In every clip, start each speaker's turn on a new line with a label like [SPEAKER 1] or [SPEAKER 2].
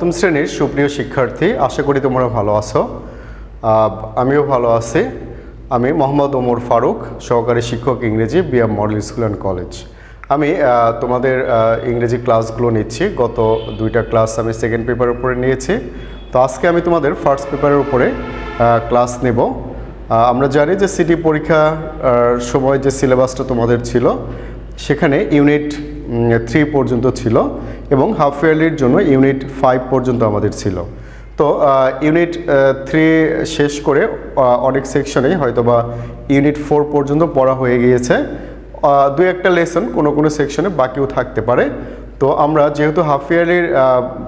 [SPEAKER 1] প্রথম শ্রেণীর সুপ্রিয় শিক্ষার্থী, আশা করি তোমরা ভালো আছো। আমিও ভালো আছি। আমি মোহাম্মদ ওমর ফারুক, সহকারী শিক্ষক ইংরেজি, BM model school and college. আমি তোমাদের ইংরেজি ক্লাসগুলো নিচ্ছি। গত দুইটা ক্লাস আমি সেকেন্ড পেপারের উপরে নিয়েছি, তো আজকে আমি তোমাদের ফার্স্ট পেপারের উপরে ক্লাস নেব। আমরা জানি যে সিটি পরীক্ষার সময় যে সিলেবাসটা তোমাদের ছিল সেখানে ইউনিট 3 পর্যন্ত ছিল এবং হাফ ইয়ারলির জন্য ইউনিট 5 পর্যন্ত আমাদের ছিল। তো ইউনিট 3 শেষ করে অনেক সেকশনেই হয়তোবা ইউনিট 4 পর্যন্ত পড়া হয়ে গিয়েছে। দুই একটা লেসন কোনো সেকশনে বাকিও থাকতে পারে। তো আমরা যেহেতু হাফ ইয়ারলির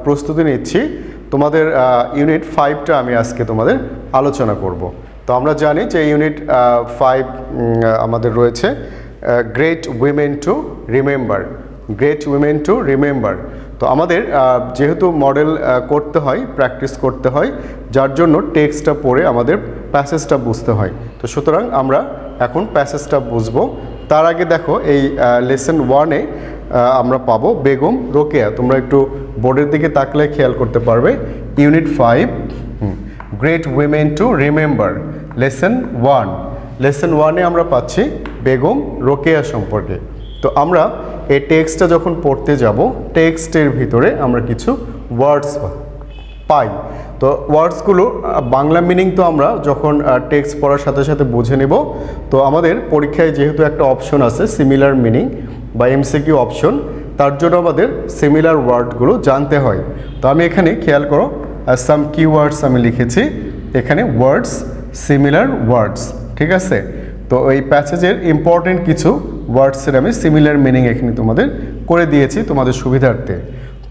[SPEAKER 1] প্রস্তুতি নিচ্ছি, তোমাদের ইউনিট 5টা আমি আজকে তোমাদের আলোচনা করব। তো আমরা জানি যে ইউনিট 5 আমাদের রয়েছে great women to remember. Great women to remember. তো আমাদের যেহেতু মডেল করতে হয়, প্র্যাকটিস করতে হয়, যার জন্য টেক্সটটা পড়ে আমাদের প্যাসেজটা বুঝতে হয়। তো সুতরাং আমরা এখন প্যাসেজটা বুঝবো। তার আগে দেখো এই লেসন 1-এ আমরা পাবো বেগম রোকেয়া। তোমরা একটু বোর্ডের দিকে তাকলে খেয়াল করতে পারবে। Unit 5 great women to remember, lesson 1। Lesson 1-এ আমরা পাচ্ছি বেগম রোকেয়া সম্পর্কে। তো আমরা এই টেক্সটটা যখন পড়তে যাব, টেক্সটের ভিতরে আমরা কিছু ওয়ার্ডস পাই। তো ওয়ার্ডসগুলো বাংলা মিনিং তো আমরা যখন টেক্সট পড়ার সাথে সাথে বুঝে নেব। তো আমাদের পরীক্ষায় যেহেতু একটা অপশন আছে সিমিলার মিনিং বা এমসিকিউ অপশন, তার জন্য আমাদের সিমিলার ওয়ার্ডগুলো জানতে হয়। তো আমি এখানে খেয়াল করো, সাম কিওয়ার্ডস আমি লিখেছি এখানে, ওয়ার্ডস, সিমিলার ওয়ার্ডস, ঠিক আছে। তো এই প্যাসেজের ইম্পর্টেন্ট কিছু ওয়ার্ডসের আমি সিমিলার মিনিং এখানে তোমাদের করে দিয়েছি তোমাদের সুবিধার্থে।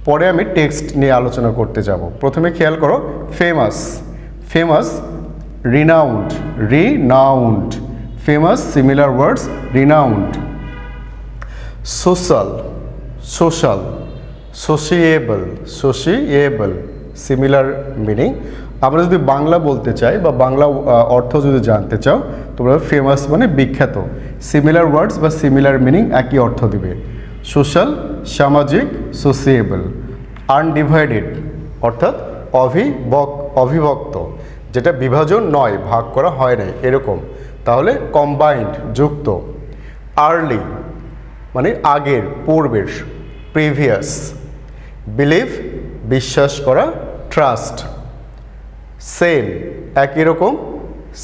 [SPEAKER 1] পরে আমি টেক্সট নিয়ে আলোচনা করতে যাব। প্রথমে খেয়াল করো, famous, famous, renowned, renowned, famous similar words, renowned. Social, social, sociable, sociable, similar meaning. আমরা যদি বাংলা বলতে চাই বা বাংলা অর্থ যদি জানতে চাও, তোমরা ফেমাস মানে বিখ্যাত, সিমিলার ওয়ার্ডস বা সিমিলার মিনিং একই অর্থ দিবে। সোশ্যাল, সামাজিক, সোশিয়েবল। আনডিভাইডেড অর্থাৎ অবিভক্ত, যেটা বিভাজন নয়, ভাগ করা হয় নাই এরকম, তাহলে কম্বাইন্ড, যুক্ত। আর্লি মানে আগের, পূর্বের, প্রিভিয়াস। বিলিভ বিশ্বাস করা, ট্রাস্ট। সেম একই রকম,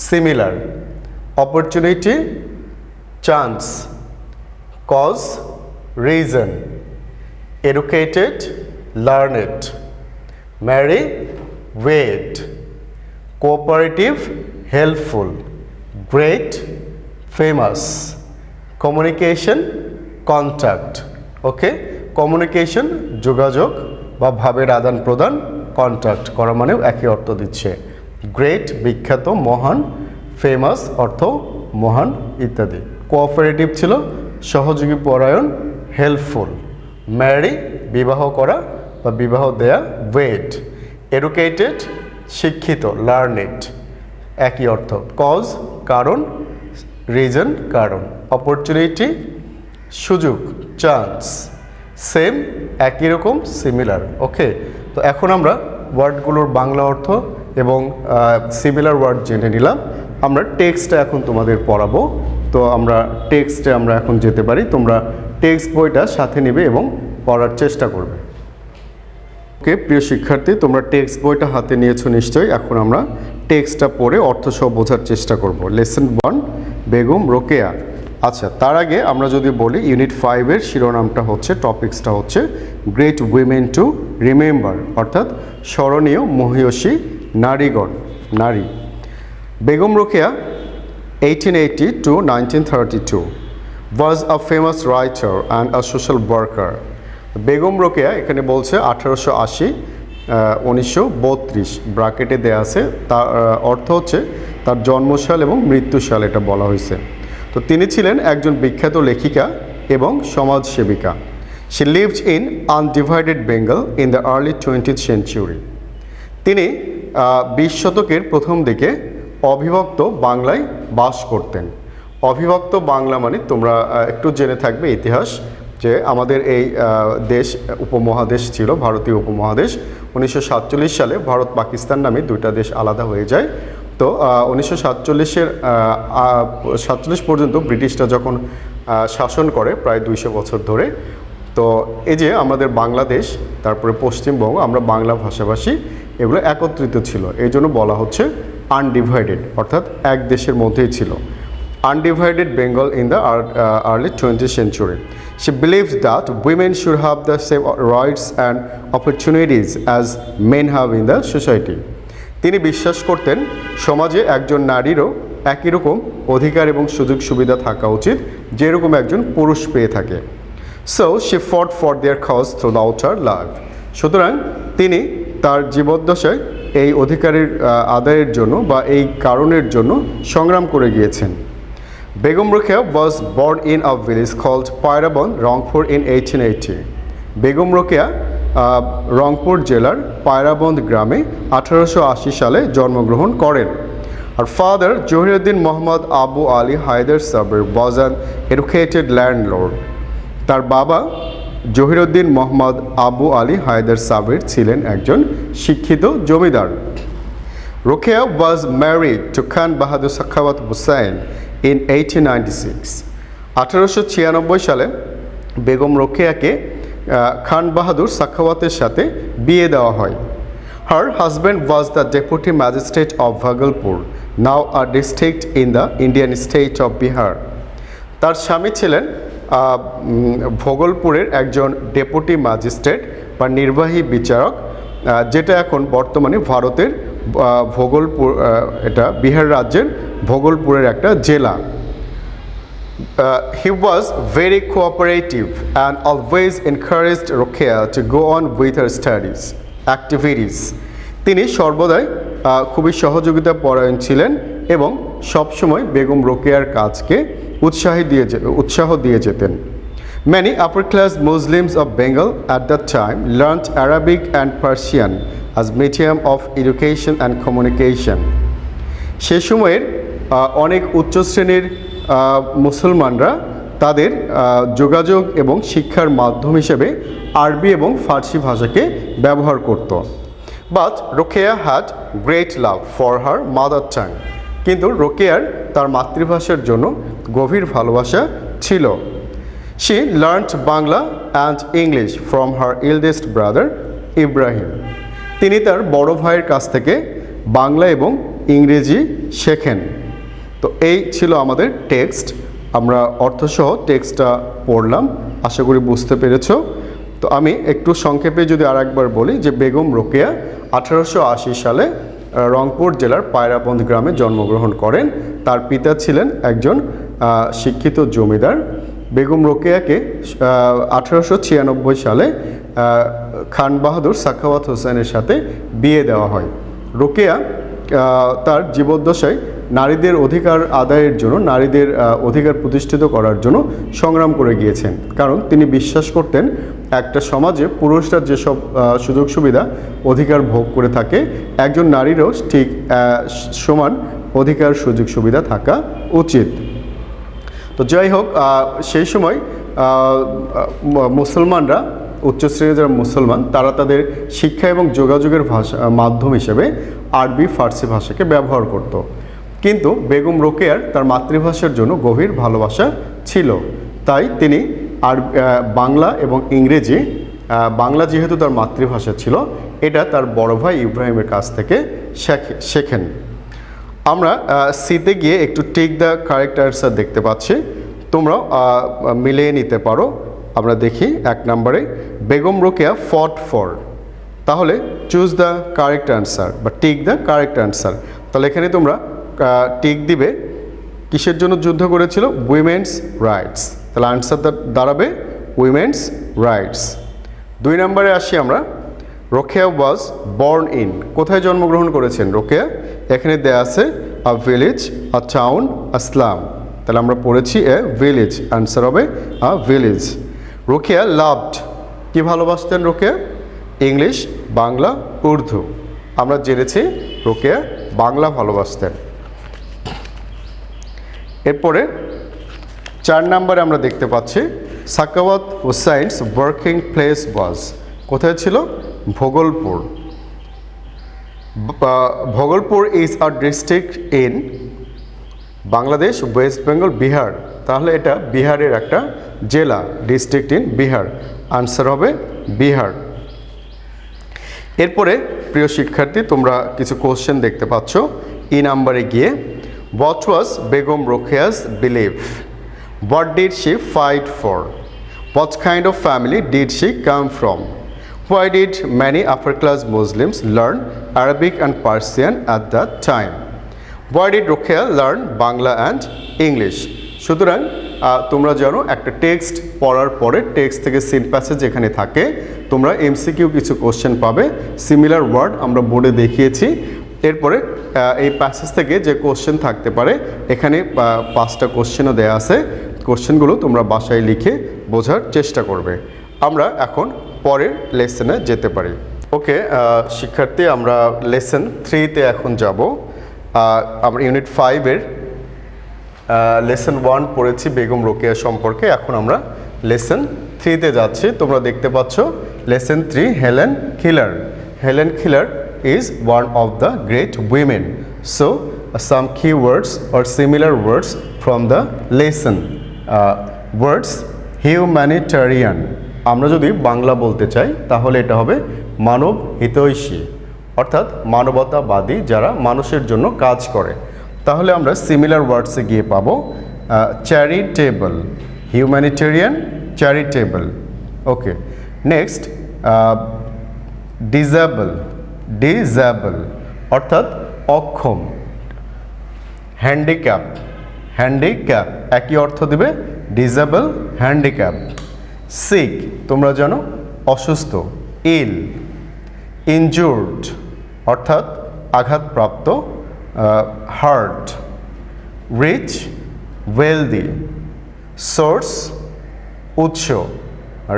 [SPEAKER 1] similar. Opportunity, chance. Cause, reason. Educated, learned. Marry, wed. Cooperative, helpful. Great, famous. Communication, contact. Okay, communication যোগাযোগ বা ভাবের আদান প্রদান, কন্ট্যাক্ট করা মানেও একই অর্থ দিচ্ছে। গ্রেট বিখ্যাত, মহান, ফেমাস অর্থ মহান ইত্যাদি। কোঅপারেটিভ ছিল সহযোগী পরায়ণ, হেল্পফুল। ম্যারি বিবাহ করা বা বিবাহ দেয়া, ওয়েড। এডুকেটেড শিক্ষিত, লার্নেড, একই অর্থ। কজ কারণ, রিজন কারণ। অপরচুনিটি সুযোগ, চান্স। সেম একই রকম, সিমিলার। ওকে, তো এখন আমরা ওয়ার্ডগুলোর বাংলা অর্থ এবং সিমিলার ওয়ার্ড জেনে নিলাম। আমরা টেক্সটটা এখন তোমাদের পড়াবো। তো আমরা টেক্সটে আমরা এখন যেতে পারি। তোমরা টেক্সট বইটা সাথে নেবে এবং পড়ার চেষ্টা করবে। ওকে প্রিয় শিক্ষার্থী, তোমরা টেক্সট বইটা হাতে নিয়েছো নিশ্চয়ই। এখন আমরা টেক্সটটা পড়ে অর্থ সহ বোঝার চেষ্টা করব। লেসন 1 বেগম রোকেয়া। আচ্ছা, তার আগে আমরা যদি বলি ইউনিট 5-এর শিরোনামটা হচ্ছে, টপিক্সটা হচ্ছে গ্রেট উইমেন টু রিমেম্বার, অর্থাৎ স্মরণীয় মহিয়সী নারীগণ, নারী। Begum Rokeya 1880 to 1932 was a famous writer and a social worker. Begum Rokeya এখানে বলছে 1880 1932 ব্র্যাকেটে দেয়া আছে। তার অর্থ হচ্ছে তার জন্মসাল এবং মৃত্যুসাল এটা বলা হয়েছে। তো তিনি ছিলেন একজন বিখ্যাত লেখিকা এবং সমাজসেবিকা। She lived in undivided Bengal in the early 20th century. তিনি 20 শতকের প্রথম দিকে অবিভক্ত বাংলায় বাস করতেন। অবিভক্ত বাংলা মানে তোমরা একটু জেনে থাকবে ইতিহাস। যে আমাদের এই দেশ উপমহাদেশ ছিল, ভারতীয় উপমহাদেশ। 1947 সালে ভারত পাকিস্তান নামে দুইটা দেশ আলাদা হয়ে যায়। তো 1947 পর্যন্ত ব্রিটিশরা যখন শাসন করে প্রায় 200 বছর ধরে, তো এই যে আমাদের বাংলাদেশ, তারপরে পশ্চিমবঙ্গ, আমরা বাংলা ভাষাভাষী, এগুলো একত্রিত ছিল। এই জন্য বলা হচ্ছে আনডিভাইডেড, অর্থাৎ এক দেশের মধ্যেই ছিল। Undivided Bengal in the early 20th century. She believed that women should have the same rights and opportunities as men have in the society. তিনি বিশ্বাস করতেন সমাজে একজন নারীরও একই রকম অধিকার এবং সুযোগ সুবিধা থাকা উচিত যেরকম একজন পুরুষ পেয়ে থাকে। So she fought for their cause throughout her life. সুতরাং তিনি তার জীবদ্দশায় এই অধিকারের আদায়ের জন্য বা এই কারণের জন্য সংগ্রাম করে গিয়েছেন। Begum Rokeya was born in a village called Pairabon, Rangpur in 1880. Begum Rokeya Rangpur জেলার পায়রাবন্দ গ্রামে 1880 সালে জন্মগ্রহণ করেন। Her father, Johiruddin Muhammad Abu Ali Haider Sabir, was an educated landlord. তার বাবা জহিরুদ্দিন মোহাম্মদ আবু আলী হায়দার সাবির ছিলেন একজন শিক্ষিত জমিদার। Rokeya was married to Khan Bahadur Sakhawat Hussain in 1896. 1896 সালে বেগম রোকেয়াকে খান বাহাদুর সাখাওয়াতের সাথে বিয়ে দেওয়া হয়। Her husband was the deputy magistrate of Bhagalpur, now a district in the Indian state of Bihar. তার স্বামী ছিলেন ভোগলপুরের একজন ডেপুটি ম্যাজিস্ট্রেট বা নির্বাহী বিচারক, যেটা এখন বর্তমানে ভারতের ভোগলপুর, এটা বিহার রাজ্যের ভোগলপুরের একটা জেলা। He was very cooperative and always encouraged Rokeya to go on with her studies activities. তিনি সর্বদাই খুবই সহযোগিতা পরায়ণ ছিলেন এবং সবসময় বেগম রোকেয়ার কাজকে উৎসাহ দিয়ে যেতেন। Many upper class Muslims of Bengal at that time learned Arabic and Persian as medium of education and communication. সে সময়ের অনেক উচ্চ শ্রেণীর মুসলমানরা তাদের যোগাযোগ এবং শিক্ষার মাধ্যম হিসেবে আরবি এবং ফার্সি ভাষাকে ব্যবহার করত। But Rokeya had great love for her mother tongue. কিন্তু রোকেয়ার তার মাতৃভাষার জন্য গভীর ভালোবাসা ছিল। She learned Bangla and English from her eldest brother Ibrahim. তিনি তার বড় ভাইয়ের কাছ থেকে বাংলা এবং ইংরেজি শেখেন। তো এই ছিল আমাদের টেক্সট। আমরা অর্থসহ টেক্সটটা পড়লাম, আশা করি বুঝতে পেরেছ। তো আমি একটু সংক্ষেপে যদি আরেকবার বলি যে বেগম রোকেয়া 1880 সালে রংপুর জেলার পায়রাবন্দ গ্রামে জন্মগ্রহণ করেন। তার পিতা ছিলেন একজন শিক্ষিত জমিদার। বেগম রোকেয়াকে 1896 সালে খান বাহাদুর সাখাওয়াত হোসেনের সাথে বিয়ে দেওয়া হয়। রোকেয়া তার জীবদ্দশায় নারীদের অধিকার আদায়ের জন্য, নারীদের অধিকার প্রতিষ্ঠিত করার জন্য সংগ্রাম করে গিয়েছেন। কারণ তিনি বিশ্বাস করতেন একটা সমাজে পুরুষরা যেসব সুযোগ সুবিধা অধিকার ভোগ করে থাকে, একজন নারীরও ঠিক সমান অধিকার সুযোগ সুবিধা থাকা উচিত। তো যাই হোক, সেই সময় মুসলমানরা, উচ্চ শ্রেণীর যারা মুসলমান, তারা তাদের শিক্ষা এবং যোগাযোগের মাধ্যম হিসেবে আরবি ফার্সি ভাষাকে ব্যবহার করত। কিন্তু বেগম রোকেয়ার তার মাতৃভাষার জন্য গভীর ভালোবাসা ছিল, তাই তিনি বাংলা এবং ইংরেজি, বাংলা যেহেতু তার মাতৃভাষা ছিল, এটা তার বড় ভাই ইব্রাহিমের কাছ থেকে শেখেন। আমরা সিতে গিয়ে একটু টেক দ্য কারেক্ট অ্যান্সার দেখতে পাচ্ছি, তোমরা মিলিয়ে নিতে পারো। আমরা দেখি 1 নম্বরে বেগম রোকেয়া ফট ফর, তাহলে চুজ দ্য কারেক্ট অ্যান্সার বা টেক দ্য কারেক্ট অ্যান্সার। তাহলে এখানে তোমরা টিক দিবে কিসের জন্য যুদ্ধ করেছিল? Women's rights. তাহলে আনসার দাঁড়াবে উইমেন্স রাইটস। 2 নম্বরে আসি আমরা, রোকেয়া ওয়াজ বর্ন ইন, কোথায় জন্মগ্রহণ করেছেন রোকেয়া? এখানে দেয়া আছে a village, a town, a slum. তাহলে আমরা পড়েছি এ ভিলেজ, আনসার হবে আ ভিলেজ। রোকেয়া লাভড, কি ভালোবাসতেন রোকেয়া? ইংলিশ, বাংলা, উর্দু। আমরা জেনেছি রোকেয়া বাংলা ভালোবাসতেন। এরপরে 4 নম্বরে আমরা দেখতে পাচ্ছি Sakhawat Hussain's working place was, কোথায় ছিল? Bhagalpur. Bhagalpur is a district in Bangladesh, West Bengal, Bihar. তাহলে এটা বিহারের একটা জেলা, ডিস্ট্রিক্ট ইন বিহার। আনসার হবে বিহার। এরপরে প্রিয় শিক্ষার্থী, তোমরা কিছু কোশ্চেন দেখতে পাচ্ছ ই নাম্বারে গিয়ে। What was Begum Rokeya's believe? What did she fight for? What kind of family did she come from? Why did many upper class Muslims learn Arabic and Persian at that time? Why did Rokeya learn Bangla and English? সুতরাং তোমরা জানো একটা text পড়ার পরে text থেকে seen passage যেখানে থাকে তোমরা এমসিকিউ কিছু কোশ্চেন পাবে। সিমিলার ওয়ার্ড আমরা বোর্ডে দেখিয়েছি। এরপরে এই প্যাসেজ থেকে যে কোশ্চেন থাকতে পারে, এখানে 5টা কোশ্চেনও দেয়া আছে। কোশ্চেনগুলো তোমরা বাসায় লিখে বোঝার চেষ্টা করবে। আমরা এখন পরের লেসনে যেতে পারি। ওকে শিক্ষার্থী, আমরা লেসন 3তে এখন যাব। আমরা ইউনিট 5-এর লেসন 1 পড়েছি বেগম রোকেয়া সম্পর্কে। এখন আমরা লেসন 3তে যাচ্ছি। তোমরা দেখতে পাচ্ছ lesson 3, Helen Keller. Helen Keller is one of the great women. So some key words or similar words from the lesson. Words humanitarian, আমরা যদি বাংলা বলতে চাই তাহলে এটা হবে মানব হিতৈষী, অর্থাৎ মানবতাবাদী, যারা মানুষের জন্য কাজ করে। তাহলে আমরা সিমিলার ওয়ার্ডসে গিয়ে পাবো চ্যারিটেবল, হিউম্যানিটেরিয়ান, চ্যারিটেবল। ওকে, নেক্সট ডিসেবল, ডিসেবল অর্থাৎ অক্ষম। হ্যান্ডিক্যাপ, হ্যান্ডিক্যাপ একই অর্থ দেবে, ডিসেবল, হ্যান্ডিক্যাপ। সিক তোমরা জানো অসুস্থ, ইল। ইনজুর্ড অর্থাৎ আঘাতপ্রাপ্ত, হার্ট। Rich, wealthy. সোর্স উৎস,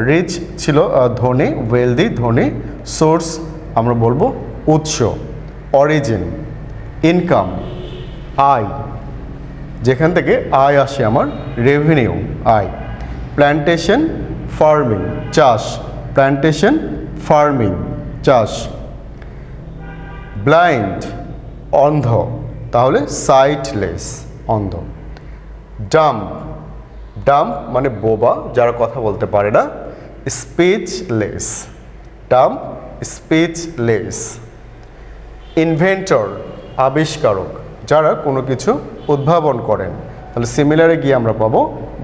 [SPEAKER 1] রিচ ছিল ধনী, ওয়েলদি ধনী, সোর্স আমরা বলবো উৎস। অরিজিন, ইনকাম, আয়, যেখান থেকে আয় আসে আমার, রেভিনিউ, আয়। প্ল্যান্টেশন, ফার্মিং, চাষ। প্ল্যান্টেশন, ফার্মিং, চাষ। ব্লাইন্ড অন্ধ, তাহলে সাইটলেস, অন্ধ। ডাম্প, ডাম্প মানে বোবা, যারা কথা বলতে পারে না। Speechless, dump, speechless. ইনভেন্টর আবিষ্কারক, যারা কোনো কিছু উদ্ভাবন করেন। তাহলে সিমিলারে গিয়ে আমরা পাবো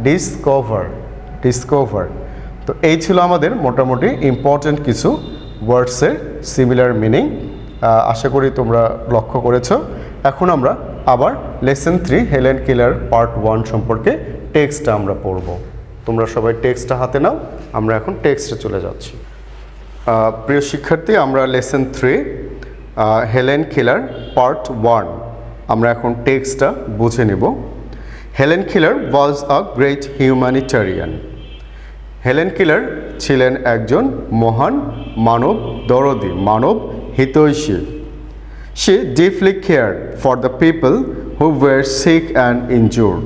[SPEAKER 1] ডিসকভার, ডিসকভার। তো এই ছিল আমাদের মোটামুটি ইম্পর্টেন্ট কিছু ওয়ার্ডসের সিমিলার মিনিং। আশা করি তোমরা লক্ষ্য করেছো। এখন আমরা আবার লেসন 3 হেলেন কিলার পার্ট 1 সম্পর্কে টেক্সটটা আমরা পড়ব। তোমরা সবাই টেক্সটটা হাতে নাও, আমরা এখন টেক্সটে চলে যাচ্ছি। প্রিয় শিক্ষার্থী, আমরা লেসন 3 হেলেন কিলার পার্ট 1 আমরা এখন টেক্সটটা বুঝে নেব। Helen Keller was a great humanitarian. Helen Keller ছিলেন একজন মহান মানব দরদি, মানব হিতৈষী। She deeply cared for the people who were sick and injured.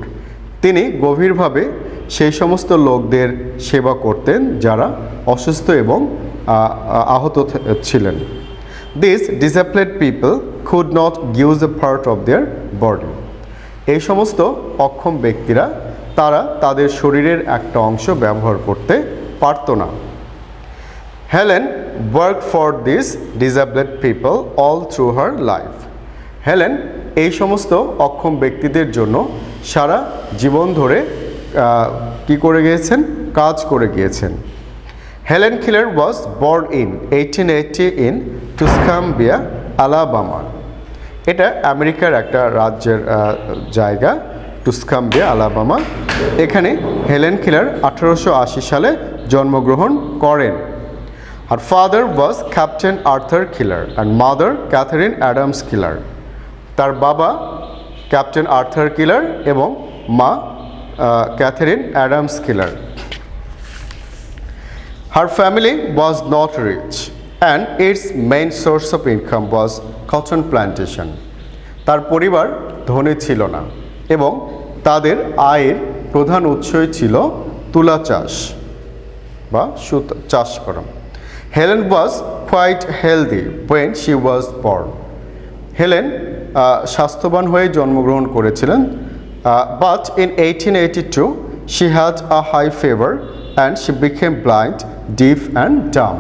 [SPEAKER 1] তিনি গভীরভাবে সেই সমস্ত লোকদের সেবা করতেন যারা অসুস্থ এবং আহত ছিলেন। These disabled people could not use a part of their body. এই সমস্ত অক্ষম ব্যক্তিরা তারা তাদের শরীরের একটা অংশ ব্যবহার করতে পারত না। Helen worked for these disabled people all through her life. Helen এই সমস্ত অক্ষম ব্যক্তিদের জন্য সারা জীবন ধরে কি করে গিয়েছেন, কাজ করে গিয়েছেন। Helen Keller was born in 1880 in Tuscumbia, Alabama. এটা আমেরিকার একটা রাজ্যের জায়গা, টুসকাম্বিয়া, আলাবামা। এখানে হেলেন কিলার 1880 সালে জন্মগ্রহণ করেন। Her father was Captain Arthur Keeler and mother Catherine Adams Keeler. তার বাবা ক্যাপ্টেন আর্থার কিলার এবং মা Catherine Adams Keller. Her family was not rich and its main source of income was cotton plantation. তার পরিবার ধনী ছিল না এবং তাদের আয়ের প্রধান উৎসই ছিল তুলা চাষ বা সুতা চাষ করা। Helen was quite healthy when she was born. Helen স্বাস্থ্যবান হয়ে জন্মগ্রহণ করেছিলেন, but in 1882 she had a high fever and she became blind, deaf and dumb.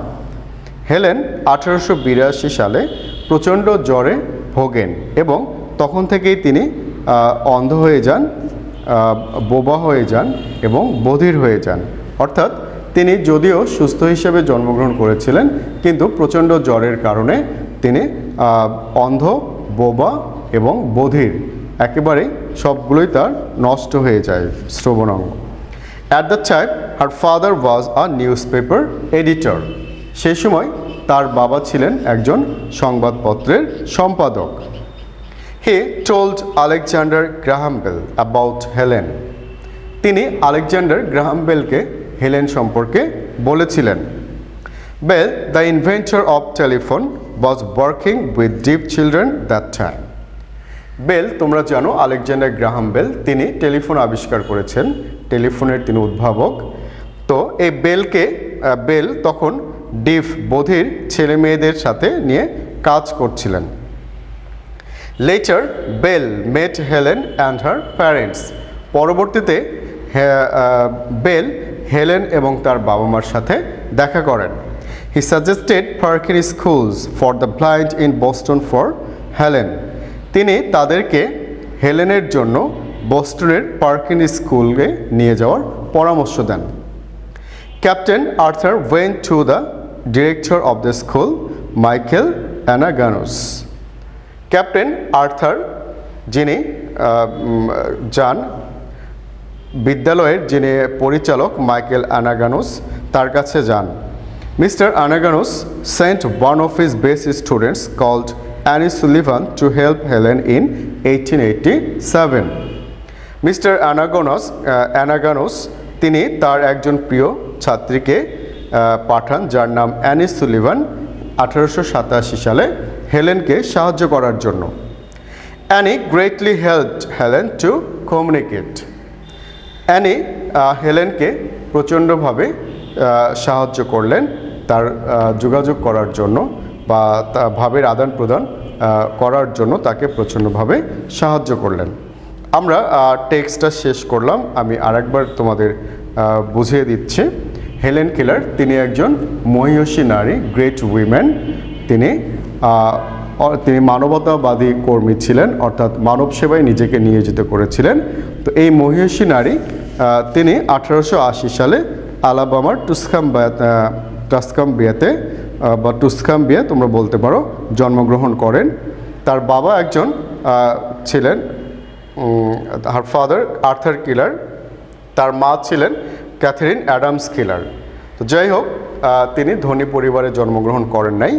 [SPEAKER 1] Helen 1882 সালে প্রচণ্ড জ্বরে ভোগেন এবং তখন থেকেই তিনি অন্ধ হয়ে যান, বোবা হয়ে যান এবং বধির হয়ে যান। অর্থাৎ তিনি যদিও সুস্থ হিসেবে জন্মগ্রহণ করেছিলেন, কিন্তু প্রচণ্ড জ্বরের কারণে তিনি অন্ধ, বোবা এবং বধির, একেবারেই সবগুলোই তার নষ্ট হয়ে যায় শ্রবণাঙ্গ। At the time her father was a newspaper editor. সেই সময় তার বাবা ছিলেন একজন সংবাদপত্রের সম্পাদক। He told Alexander Graham Bell about Helen. তিনি আলেকজান্ডার গ্রাহাম বেলকে হেলেন সম্পর্কে বলেছিলেন। Bell, the inventor of telephone, was working with deaf children that time. Bell, তোমরা জানো আলেকজান্ডার গ্রাহাম বেল তিনি টেলিফোন আবিষ্কার করেছেন, টেলিফোনের তিনি উদ্ভাবক। তো এই বেল তখন ডিফ বধির ছেলে মেয়েদের সাথে নিয়ে কাজ করছিলেন। Later Bell met Helen and her parents. পরবর্তীতে বেল হেলেন এবং তার বাবা মার সাথে দেখা করেন। He suggested Perkin schools for the blind in Boston for Helen. তিনি তাদেরকে হেলেনের জন্য বোস্টনের পার্কিন স্কুলে নিয়ে যাওয়ার পরামর্শ দেন। Captain Arthur went to the director of the school, Michael Anagnos. Captain Arthur যিনি যান বিদ্যালয়ের যিনি পরিচালক মাইকেল অ্যানাগানোস তার কাছে যান। Mr Anagnos sent one of his best students called Annie Sullivan to help Helen in 1887। Mr Anagnos তিনি তার একজন প্রিয় ছাত্রীকে পাঠান যার নাম অ্যানি সুলিভান 1887 সালে হেলেনকে সাহায্য করার জন্য। Annie greatly helped Helen to communicate. Annie হেলেনকে প্রচণ্ডভাবে সাহায্য করলেন তার যোগাযোগ করার জন্য বা ভাবের আদান প্রদান করার জন্য তাকে প্রচণ্ডভাবে সাহায্য করলেন। আমরা টেক্সটটা শেষ করলাম, আমি আরেকবার তোমাদের বুঝিয়ে দিচ্ছি। হেলেন কেলার তিনি একজন মহিয়সী নারী, গ্রেট উইমেন। তিনি মানবতাবাদী কর্মী ছিলেন, অর্থাৎ মানব সেবায় নিজেকে নিয়োজিত করেছিলেন। তো এই মহিয়সী নারী তিনি 1880 সালে আলাবামার টাসকাম্বিয়াতে বা টুসকাম্বিয়া তোমরা বলতে পারো জন্মগ্রহণ করেন। তার বাবা একজন ছিলেন হার ফাদার আর্থার কিলার, তার মা ছিলেন ক্যাথরিন অ্যাডামস কিলার। তো যাই হোক, তিনি ধনী পরিবারে জন্মগ্রহণ করেন নাই।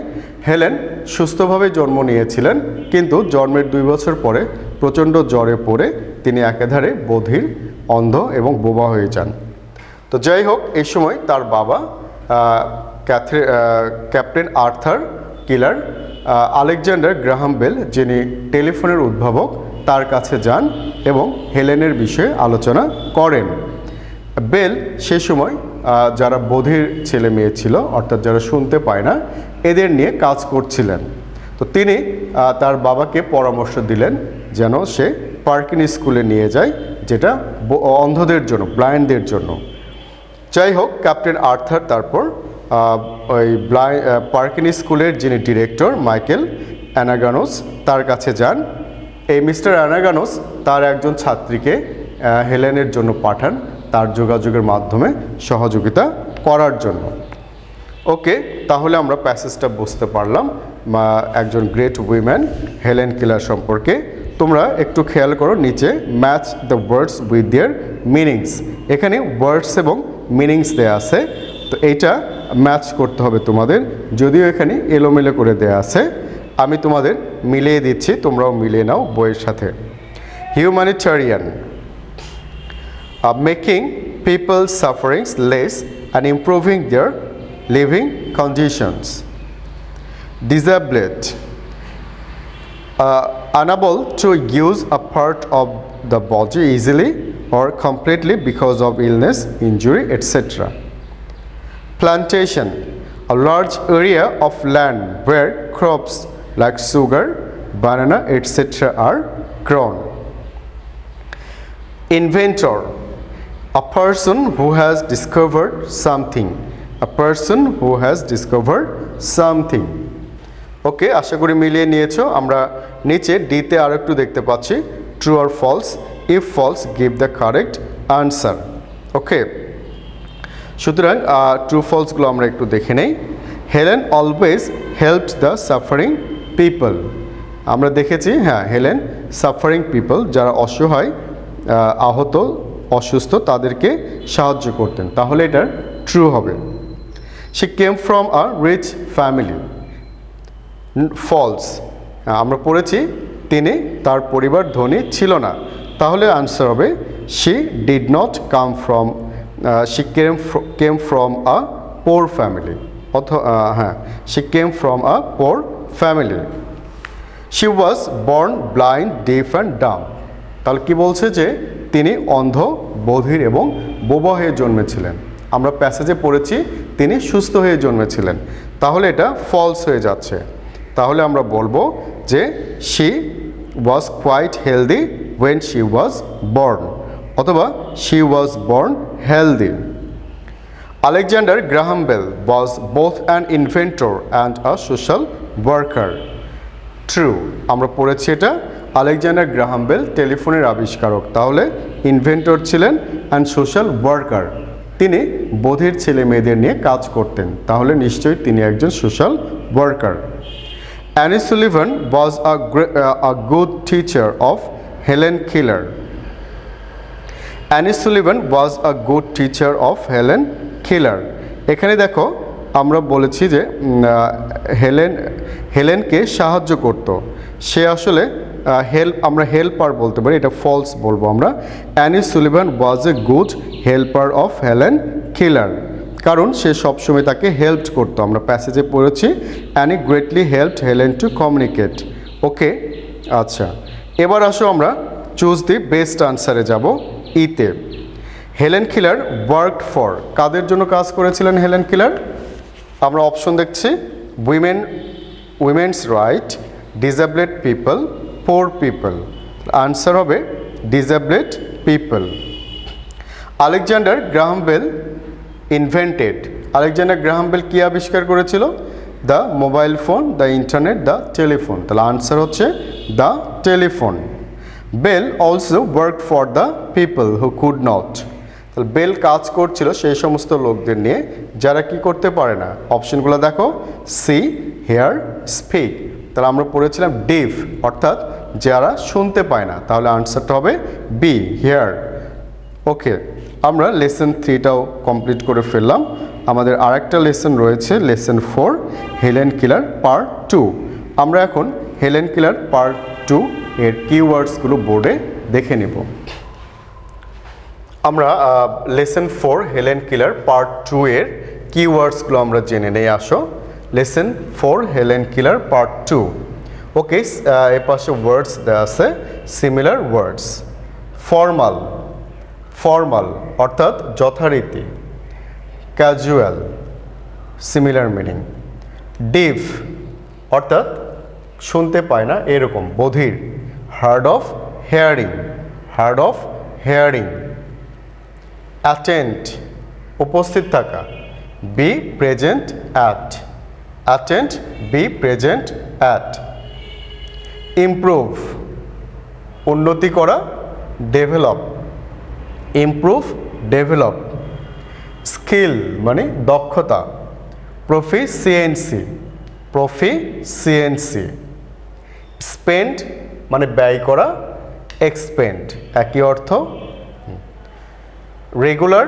[SPEAKER 1] হেলেন সুস্থভাবে জন্ম নিয়েছিলেন, কিন্তু জন্মের 2 বছর পরে প্রচণ্ড জ্বরে পড়ে তিনি একাধারে বধির, অন্ধ এবং বোবা হয়ে যান। তো যাই হোক, এই সময় তার বাবা ক্যাপ্টেন আর্থার কিলার আলেকজান্ডার গ্রাহাম বেল যিনি টেলিফোনের উদ্ভাবক তার কাছে যান এবং হেলেনের বিষয়ে আলোচনা করেন। বেল সে সময় যারা বধির ছেলে মেয়ে ছিল, অর্থাৎ যারা শুনতে পায় না, এদের নিয়ে কাজ করছিলেন। তো তিনি তার বাবাকে পরামর্শ দিলেন যেন সে পার্কিন স্কুলে নিয়ে যায়, যেটা অন্ধদের জন্য, ব্লাইন্ডদের জন্য। যাই হোক, ক্যাপ্টেন আর্থার তারপর ওই পার্কিন স্কুলের যিনি ডিরেক্টর মাইকেল অ্যানাগানোস তার কাছে যান। এই মিস্টার অ্যানাগানোস তার একজন ছাত্রীকে হেলেনের জন্য পাঠান তার যোগাযোগের মাধ্যমে সহযোগিতা করার জন্য। ওকে, তাহলে আমরা প্যাসেজটা বুঝতে পারলাম একজন গ্রেট উইম্যান হেলেন কেলার সম্পর্কে। তোমরা একটু খেয়াল করো নিচে, match the words with their meanings. এখানে ওয়ার্ডস এবং মিনিংস দেয়া আছে, তো এইটা ম্যাচ করতে হবে তোমাদের। যদিও এখানে এলোমেলো করে দেয়া আছে, আমি তোমাদের মিলিয়ে দিচ্ছি, তোমরাও মিলিয়ে নাও বইয়ের সাথে। Humanitarian, making people's sufferings less and improving their living conditions. Disabled, unable to use a part of the body easily or completely because of illness, injury, etc. Plantation, a large area of land where crops like sugar, banana, etc. are grown. Inventor, a person who has discovered something. A person who has discovered something. ওকে, আশা করি মিলিয়ে নিয়েছো। আমরা নিচে ডিতে আর একটু দেখতে পাচ্ছি true or false. If false give the correct answer. Okay, সুতরাং ট্রু ফলসগুলো আমরা একটু দেখে নেই। Helen always helped the suffering people. আমরা দেখেছি, হ্যাঁ, হেলেন সাফারিং পিপল, যারা অসহায়, আহত, অসুস্থ, তাদেরকে সাহায্য করতেন। তাহলে এটার ট্রু হবে। She came from a rich family. False, আমরা পড়েছি তিনি, তার পরিবার ধনী ছিল না। তাহলে আনসার হবে she did not come from, she came from a poor family. হ্যাঁ, she came from a poor family. She was born blind, deaf and dumb. তাহলে কি বলছে যে তিনি অন্ধ, বধির এবং বোবা হয়ে জন্মেছিলেন। আমরা প্যাসেজে পড়েছি তিনি সুস্থ হয়ে জন্মেছিলেন। তাহলে এটা ফলস হয়ে যাচ্ছে। তাহলে আমরা বলবো যে she was quite healthy when she was born, অথবা she was born healthy. Alexander Graham Bell was both an inventor and a social worker. True, আমরা পড়েছি এটা। আলেকজান্ডার গ্রাহাম বেল টেলিফোনের আবিষ্কারক, তাহলে ইনভেন্টর ছিলেন অ্যান্ড সোশ্যাল ওয়ার্কার। তিনি বধির ছেলে মেয়েদের নিয়ে কাজ করতেন, তাহলে নিশ্চয়ই তিনি একজন social worker. Annie Sullivan was a good teacher of Helen Keller. Annie Sullivan was a good teacher of Helen Keller. এখানে দেখো আমরা বলেছি যে হেলেনকে সাহায্য করত। সে আসলে আমরা হেল্পার বলতে পারি, এটা ফলস বলবো আমরা। Annie Sullivan was a good helper of Helen Keller, কারণ সে সবসময় তাকে হেল্প করতো। আমরা প্যাসেজে পড়েছি Annie greatly helped Helen to communicate. Okay, আচ্ছা, এবার আসো আমরা চুজ দি বেস্ট আনসারে যাব, ইতে। হেলেন কিলার ওয়ার্কড ফর, কাদের জন্য কাজ করেছিলেন হেলেন কিলার? আমরা অপশন দেখছি women's right, disabled people, poor people. Answer হবে disabled people. Alexander Graham Bell invented, Alexander Graham Bell কী আবিষ্কার করেছিল? The mobile phone, the internet, the telephone. তাহলে আনসার হচ্ছে the telephone. Bell also work for the people who could not. তাহলে Bell কাজ করছিল সেই সমস্ত লোকদের নিয়ে যারা কি করতে পারে না। অপশনগুলো দেখো, সি, হেয়ার, স্পিক। তাহলে আমরা পড়েছিলাম ডিফ, অর্থাৎ যারা শুনতে পায় না। তাহলে আনসারটা হবে বি, হেয়ার। ওকে, আমরা লেসন 3টাও কমপ্লিট করে ফেললাম। আমাদের আরেকটা লেসন রয়েছে, লেসন 4, হেলেন কিলার পার্ট 2। আমরা এখন হেলেন কিলার পার্ট 2 এর কিওয়ার্ডসগুলো বোর্ডে দেখে নেব। আমরা লেসন 4 হেলেন কিলার পার্ট 2 এর কিওয়ার্ডসগুলো আমরা জেনে নেই। আসো, লেসন 4 হেলেন কিলার পার্ট 2। ওকে, এর পাশে ওয়ার্ডস দেওয়া আছে, সিমিলার ওয়ার্ডস। ফর্মাল, ফর্মাল অর্থাৎ যথারীতি। Casual, similar meaning. ডিফ অর্থাৎ শুনতে পায় না, এরকম, বধির। Hard of hearing, hard of hearing. Attend, উপস্থিত থাকা। B present at, attend, B present at. Improve, উন্নতি করা, ডেভেলপ। Improve, develop. স্কিল মানে দক্ষতা। Proficiency, proficiency. স্পেন্ড মানে ব্যয় করা, এক্সপেন্ড, একই অর্থ। রেগুলার,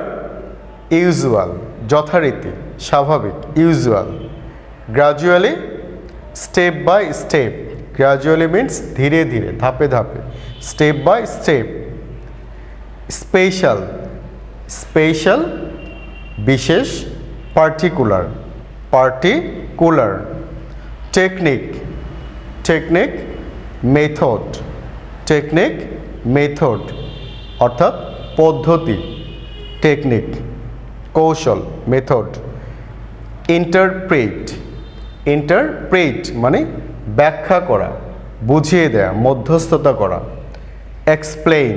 [SPEAKER 1] ইউজুয়াল, যথারীতি, স্বাভাবিক, usual. Gradually, step by step. Gradually means ধীরে ধীরে, ধাপে ধাপে। Step by step. Special, special বিশেষ, particular, particular. Technique, technique, method, technique, method অর্থাৎ পদ্ধতি, টেকনিক, কৌশল, মেথড। ইন্টারপ্রেট, ইন্টারপ্রেট মানে ব্যাখ্যা করা, বুঝিয়ে দেয়া, মধ্যস্থতা করা। Explain,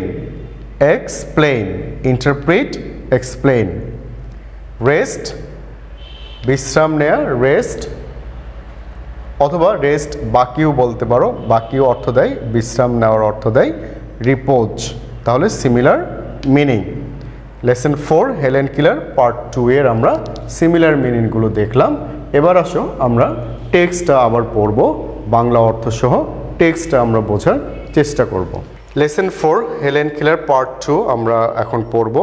[SPEAKER 1] explain, interpret, explain. Rest, বিশ্রাম নেয়া, রেস্ট, অথবা রেস্ট বাকিও বলতে পারো, বাকিও অর্থ দেয়, বিশ্রাম নেওয়ার অর্থ দেয় রিপোজ। তাহলে similar meaning. Lesson 4 Helen Keller part 2 এর আমরা সিমিলার মিনিংগুলো দেখলাম। এবার আসো আমরা টেক্সটটা আবার পড়ব, বাংলা অর্থ সহ টেক্সটটা আমরা বোঝার চেষ্টা করব। লেসন 4 হেলেন কিলার পার্ট 2 আমরা এখন পড়ব।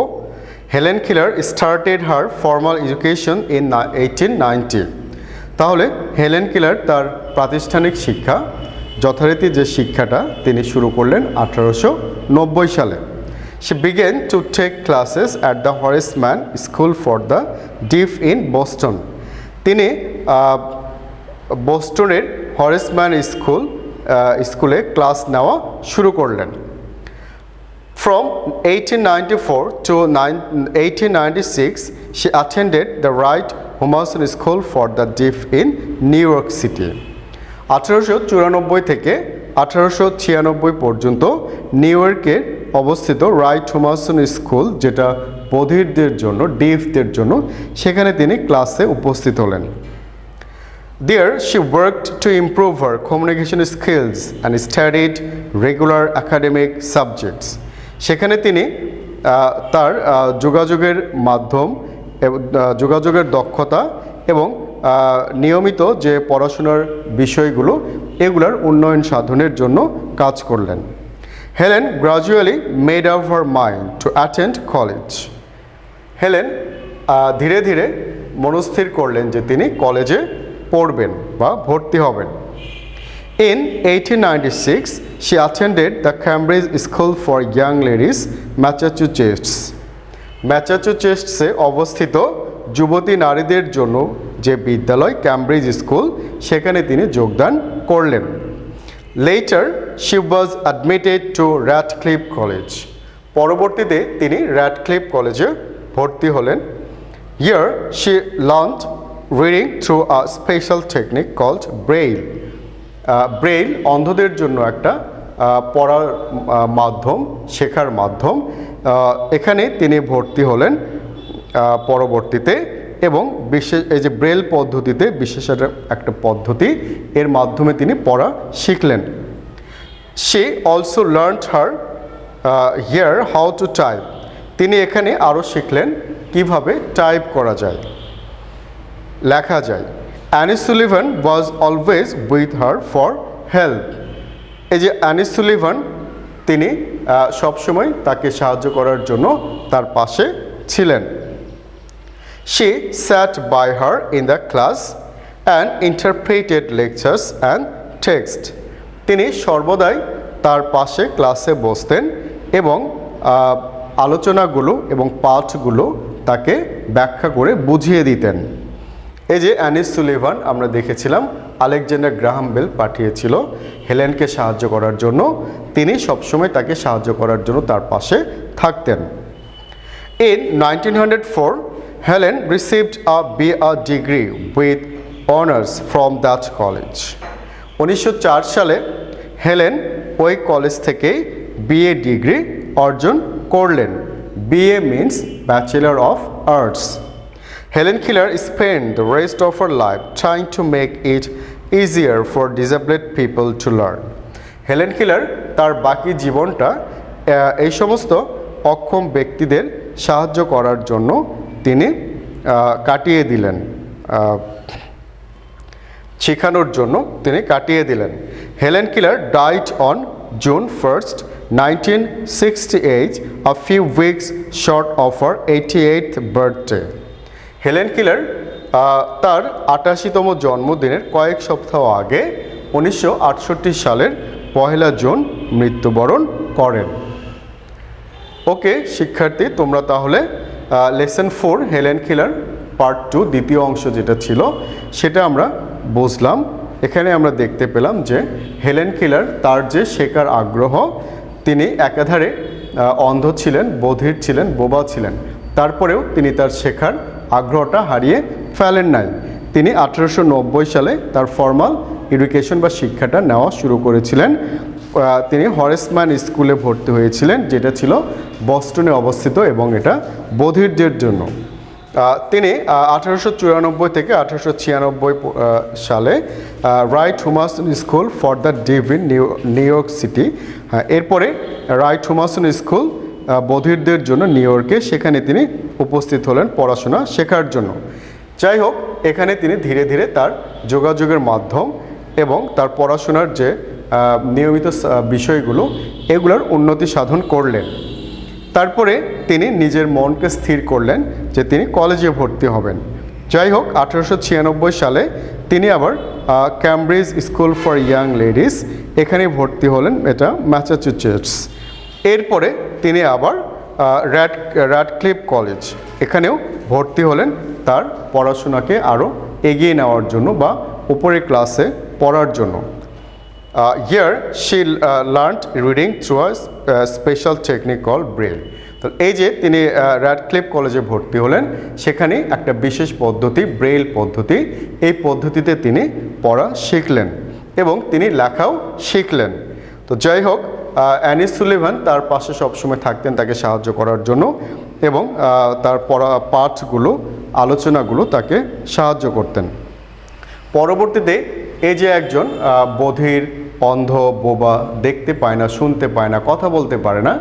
[SPEAKER 1] Helen Keller started her formal education in 1890। তাহলে হেলেন কিলার তার প্রাতিষ্ঠানিক শিক্ষা, যথারীতি যে শিক্ষাটা তিনি শুরু করলেন 1890 সালে। She began to take classes at the Horace Mann School for the Deaf in Boston. তিনি বোস্টনের হরেস ম্যান স্কুলে ক্লাস নেওয়া শুরু করলেন। From 1894 to 1896, she attended the Wright Humason School for the Deaf in New York City. 1894 থেকে 1896 পর্যন্ত new ইয়র্কে অবস্থিত right হুমাসন school, যেটা বধিরদের জন্য, ডিফদের জন্য, সেখানে তিনি ক্লাসে উপস্থিত হলেন। There she worked to improve her communication skills and studied regular academic subjects. সেখানে তিনি তার যোগাযোগের মাধ্যম, যোগাযোগের দক্ষতা এবং নিয়মিত যে পড়াশোনার বিষয়গুলো, এগুলার উন্নয়ন সাধনের জন্য কাজ করলেন। Helen gradually made up her mind to attend college. Helen ধীরে ধীরে মনস্থির করলেন যে তিনি কলেজে পড়বেন বা ভর্তি হবেন। In 1896, she attended the Cambridge School for Young Ladies, Massachusetts. ম্যাসাচুসেটসে অবস্থিত যুবতী নারীদের জন্য যে বিদ্যালয় ক্যামব্রিজ স্কুল, সেখানে তিনি যোগদান করলেন। Later, she was admitted to Radcliffe College. পরবর্তীতে তিনি র্যাডক্লিফ কলেজে ভর্তি হলেন। Here, she learned reading through a special technique called Braille. Braille অন্ধদের জন্য একটা পড়ার মাধ্যম, শেখার মাধ্যম। এখানে তিনি ভর্তি হলেন পরবর্তীতে, এবং বিশেষ এই যে ব্রেল পদ্ধতিতে, বিশেষ একটা পদ্ধতি, এর মাধ্যমে তিনি পড়া শিখলেন। She also learned her here how to type. তিনি এখানে আরও শিখলেন কিভাবে টাইপ করা যায়, লেখা যায়। Annie Sullivan was always with her for help. এই যে অ্যানি সুলিভান, তিনি সবসময় তাকে সাহায্য করার জন্য তার পাশে ছিলেন। She sat by her in the class and interpreted lectures and text. তিনি সর্বদাই তার পাশে ক্লাসে বসতেন এবং আলোচনাগুলো এবং পাঠগুলো তাকে ব্যাখ্যা করে বুঝিয়ে দিতেন। এই যে অ্যানি সুলিভান আমরা দেখেছিলাম, আলেকজান্ডার গ্রাহাম বেল পাঠিয়েছিল হেলেনকে সাহায্য করার জন্য, তিনি সবসময় তাকে সাহায্য করার জন্য তার পাশে থাকতেন। In 1904, Helen received a BA degree with honors from that college. 1904 সালে হেলেন ওই কলেজ থেকে বিএ ডিগ্রি অর্জন করলেন। BA means Bachelor of Arts. Helen Keller spent the rest of her life trying to make it easier for disabled people to learn. Helen Keller তার বাকি জীবনটা এই সমস্ত অক্ষম ব্যক্তিদের সাহায্য করার জন্য তিনি কাটিয়ে দিলেন, শেখানোর জন্য তিনি কাটিয়ে দিলেন। Helen Keller died on June 1st, 1968, a few weeks short of her 88th birthday. Helen Keller তার 88তম জন্মদিনের কয়েক সপ্তাহ আগে 1968 সালের 1 জুন মৃত্যুবরণ করেন। ওকে শিক্ষার্থী, তোমরা তাহলে লেসন 4 হেলেন কিলার পার্ট 2 দ্বিতীয় অংশ যেটা ছিল সেটা আমরা বুঝলাম। এখানে আমরা দেখতে পেলাম যে হেলেন কিলার তার যে শেখার আগ্রহ, তিনি একাধারে অন্ধ ছিলেন, বধির ছিলেন, বোবা ছিলেন, তারপরেও তিনি তার শেখার আগ্রহটা হারিয়ে ফেলেন নাই। তিনি 1890 সালে তার ফর্মাল এডুকেশন বা শিক্ষাটা নেওয়া শুরু করেছিলেন। তিনি হরেসম্যান স্কুলে ভর্তি হয়েছিলেন, যেটা ছিল বস্টনে অবস্থিত এবং এটা বধিরদের জন্য। তিনি 1894 থেকে 1896 সালে right থমাসন school for the Depp in new York city, এরপরে রাইট থমাসন স্কুল বধিরদের জন্য নিউ ইয়র্কে, সেখানে তিনি উপস্থিত হলেন পড়াশোনা শেখার জন্য। যাই হোক, এখানে তিনি ধীরে ধীরে তার যোগাযোগের মাধ্যম এবং তার পড়াশোনার যে নিয়মিত বিষয়গুলো, এগুলোর উন্নতি সাধন করলেন। তারপরে তিনি নিজের মনকে স্থির করলেন যে তিনি কলেজে ভর্তি হবেন। যাই হোক, 1896 সালে তিনি আবার Cambridge school for young ladies, এখানে ভর্তি হলেন, এটা ম্যাসাচুসেটস। এরপরে তিনি আবার র্যাডক্লিফ কলেজ, এখানেও ভর্তি হলেন তার পড়াশোনাকে আরও এগিয়ে নেওয়ার জন্য বা উপরের ক্লাসে পড়ার জন্য। Here she learned reading through a special technique called Braille. তো এই যে তিনি র্যাডক্লিফ কলেজে ভর্তি হলেন, সেখানে একটা বিশেষ পদ্ধতি, ব্রেইল পদ্ধতি, এই পদ্ধতিতে তিনি পড়া শিখলেন এবং তিনি লেখাও শিখলেন। তো যাই হোক, অ্যানি সুলিভান তার পাশে সবসময় থাকতেন তাকে সাহায্য করার জন্য এবং তার পড়া পাঠগুলো, আলোচনাগুলো তাকে সাহায্য করতেন। পরবর্তীতে এই যে একজন বধির, অন্ধ, বোবা, দেখতে পায় না, শুনতে পায় না, কথা বলতে পারে না,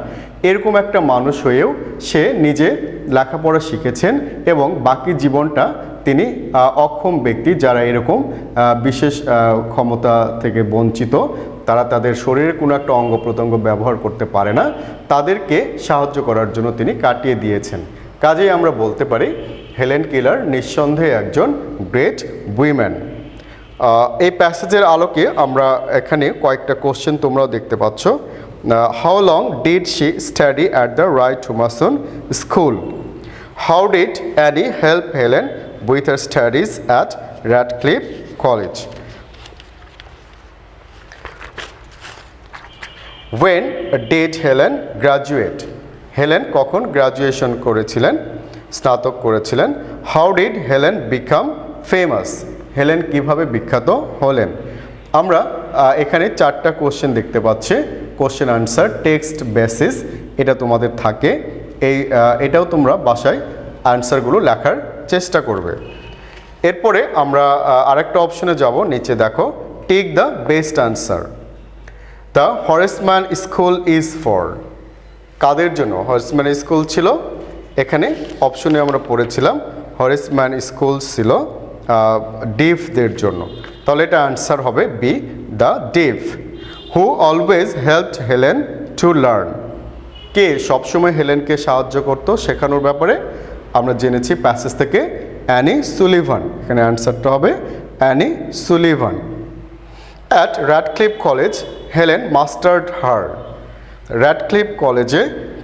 [SPEAKER 1] এরকম একটা মানুষ হয়েও সে নিজে লেখাপড়া শিখেছেন এবং বাকি জীবনটা তিনি অক্ষম ব্যক্তি যারা এরকম বিশেষ ক্ষমতা থেকে বঞ্চিত, তারা তাদের শরীরের কোনো একটা অঙ্গ প্রত্যঙ্গ ব্যবহার করতে পারে না, তাদেরকে সাহায্য করার জন্য তিনি কাটিয়ে দিয়েছেন। কাজেই আমরা বলতে পারি হেলেন কেলার নিঃসন্দেহে একজন গ্রেট উইম্যান। এই প্যাসেজের আলোকে আমরা এখানে কয়েকটা কোশ্চেন তোমরাও দেখতে পাচ্ছ। How long did she study at the right থমাসন school? How did any help Helen with her studies at Radcliffe college? When did Helen graduate? Helen কখন গ্রাজুয়েশন করেছিলেন, স্নাতক করেছিলেন? How did Helen become famous? Helen কিভাবে বিখ্যাত হলেন? আমরা এখানে 4টা কোশ্চেন দেখতে পাচ্ছি। কোশ্চেন আনসার টেক্সট বেসিস, এটা তোমাদের থাকে। এটাও তোমরা বাসায় আনসারগুলো লেখার চেষ্টা করবে। এরপরে আমরা আরেকটা অপশনে যাব, নিচে দেখো, take the best answer. The Horace Mann school is for, কাদের জন্য হরেসম্যান স্কুল ছিল? এখানে অপশনে আমরা পড়েছিলাম হরেসম্যান স্কুল ছিল ডিফদের জন্য, তাহলে এটা আনসার হবে B, the deaf. Who always helped Helen to learn, কে সবসময় হেলেনকে সাহায্য করত শেখানোর ব্যাপারে? আমরা জেনেছি প্যাসেজ থেকে অ্যানি সুলিভান, এখানে আনসারটা হবে Annie Sullivan. At Radcliffe college Helen mastered her, Radcliffe কলেজে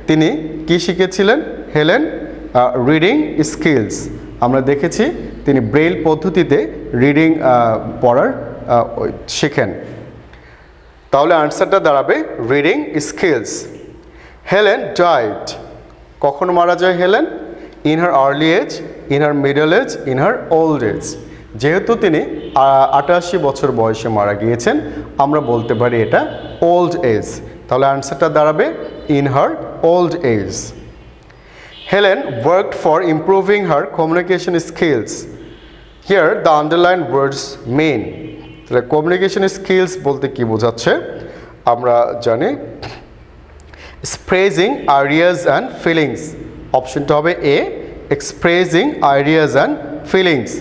[SPEAKER 1] তিনি কি শিখেছিলেন? হেলেন রিডিং স্কিলস, আমরা দেখেছি তিনি ব্রেইল পদ্ধতিতে রিডিং পড়ার শেখেন, তাহলে আনসারটা দাঁড়াবে রিডিং স্কিলস। হেলেন ডাইড, কখন মারা যায় Helen? In her early age, in her middle age, in her old age. যেহেতু তিনি 88 বছর বয়সে মারা গিয়েছেন, আমরা বলতে পারি এটা ওল্ড এজ, তাহলে আনসারটা দাঁড়াবে in her old age. Helen worked for improving her communication skills, here the underline words mean. তাহলে কমিউনিকেশন স্কিলস বলতে কি বোঝাচ্ছে? আমরা জানি এক্সপ্রেসিং আইডিয়াস অ্যান্ড ফিলিংস, অপশনটা হবে এ, এক্সপ্রেসিং আইডিয়াস অ্যান্ড ফিলিংস।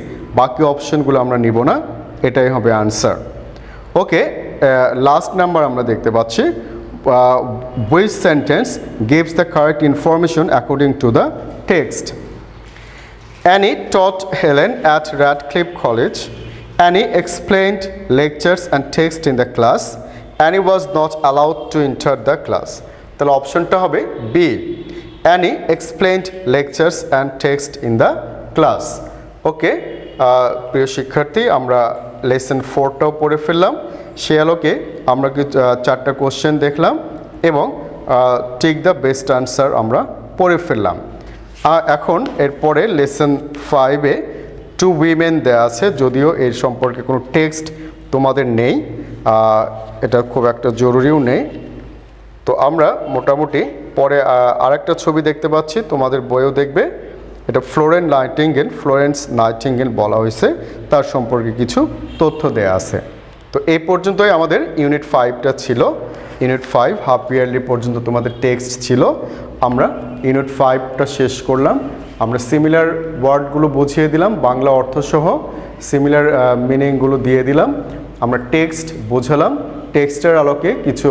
[SPEAKER 1] বাকি অপশনগুলো আমরা নিব না, এটাই হবে আনসার। ওকে, লাস্ট নাম্বার আমরা দেখতে পাচ্ছি which sentence gives the correct information according to the text? Annie taught Helen at Radcliffe College. Annie explained lectures and text in the class. Annie was not allowed to enter the class. তাহলে অপশনটা হবে B, Annie explained lectures and text in the class. Okay, প্রিয় শিক্ষার্থী, আমরা lesson 4টাও পড়ে ফেললাম। সে আলোকে আমরা 4টা কোশ্চেন দেখলাম এবং টেক দ্য বেস্ট আনসার আমরা পড়ে ফেললাম। এখন এরপরে লেসন 5-এ টু উইমেন দেওয়া আছে, যদিও এর সম্পর্কে কোনো টেক্সট তোমাদের নেই, এটা খুব একটা জরুরিও নেই। তো আমরা মোটামুটি পরে আরেকটা ছবি দেখতে পাচ্ছি, তোমাদের বইও দেখবে, এটা ফ্লোরেন্স নাইটিঙ্গেল বলা হয়েছে, তার সম্পর্কে কিছু তথ্য দেয়া আছে। তো এই পর্যন্তই আমাদের ইউনিট 5টা ছিল। ইউনিট 5 হাফ ইয়ারলি পর্যন্ত তোমাদের টেক্সট ছিল। আমরা ইউনিট 5টা শেষ করলাম। আমরা সিমিলার ওয়ার্ডগুলো বুঝিয়ে দিলাম, বাংলা অর্থসহ সিমিলার মিনিংগুলো দিয়ে দিলাম। আমরা টেক্সট বোঝালাম, টেক্সটের আলোকে কিছু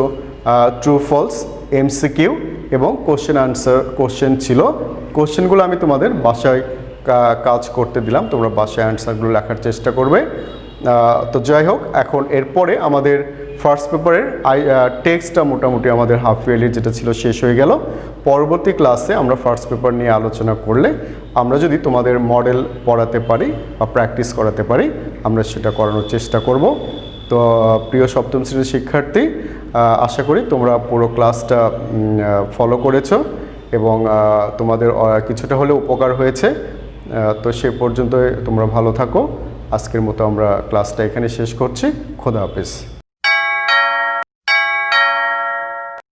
[SPEAKER 1] ট্রু ফলস, এমসিকিউ এবং কোশ্চেন ছিল। কোশ্চেনগুলো আমি তোমাদের বাসায় কাজ করতে দিলাম, তোমরা বাসায় অ্যান্সারগুলো লেখার চেষ্টা করবে। তো যাই হোক, এখন এরপরে আমাদের ফার্স্ট পেপারের টেক্সটটা মোটামুটি আমাদের হাফ ইয়ারলি যেটা ছিল শেষ হয়ে গেল। পরবর্তী ক্লাসে আমরা ফার্স্ট পেপার নিয়ে আলোচনা করলে আমরা যদি তোমাদের মডেল পড়াতে পারি বা প্র্যাকটিস করাতে পারি, আমরা সেটা করানোর চেষ্টা করব। তো প্রিয় সপ্তম শ্রেণীর শিক্ষার্থী, আশা করি তোমরা পুরো ক্লাসটা ফলো করেছো এবং তোমাদের কিছুটা হলেও উপকার হয়েছে। তো সে পর্যন্ত তোমরা ভালো থাকো। আজকের মতো আমরা ক্লাসটা এখানে শেষ করছি। খোদা হাফেজ।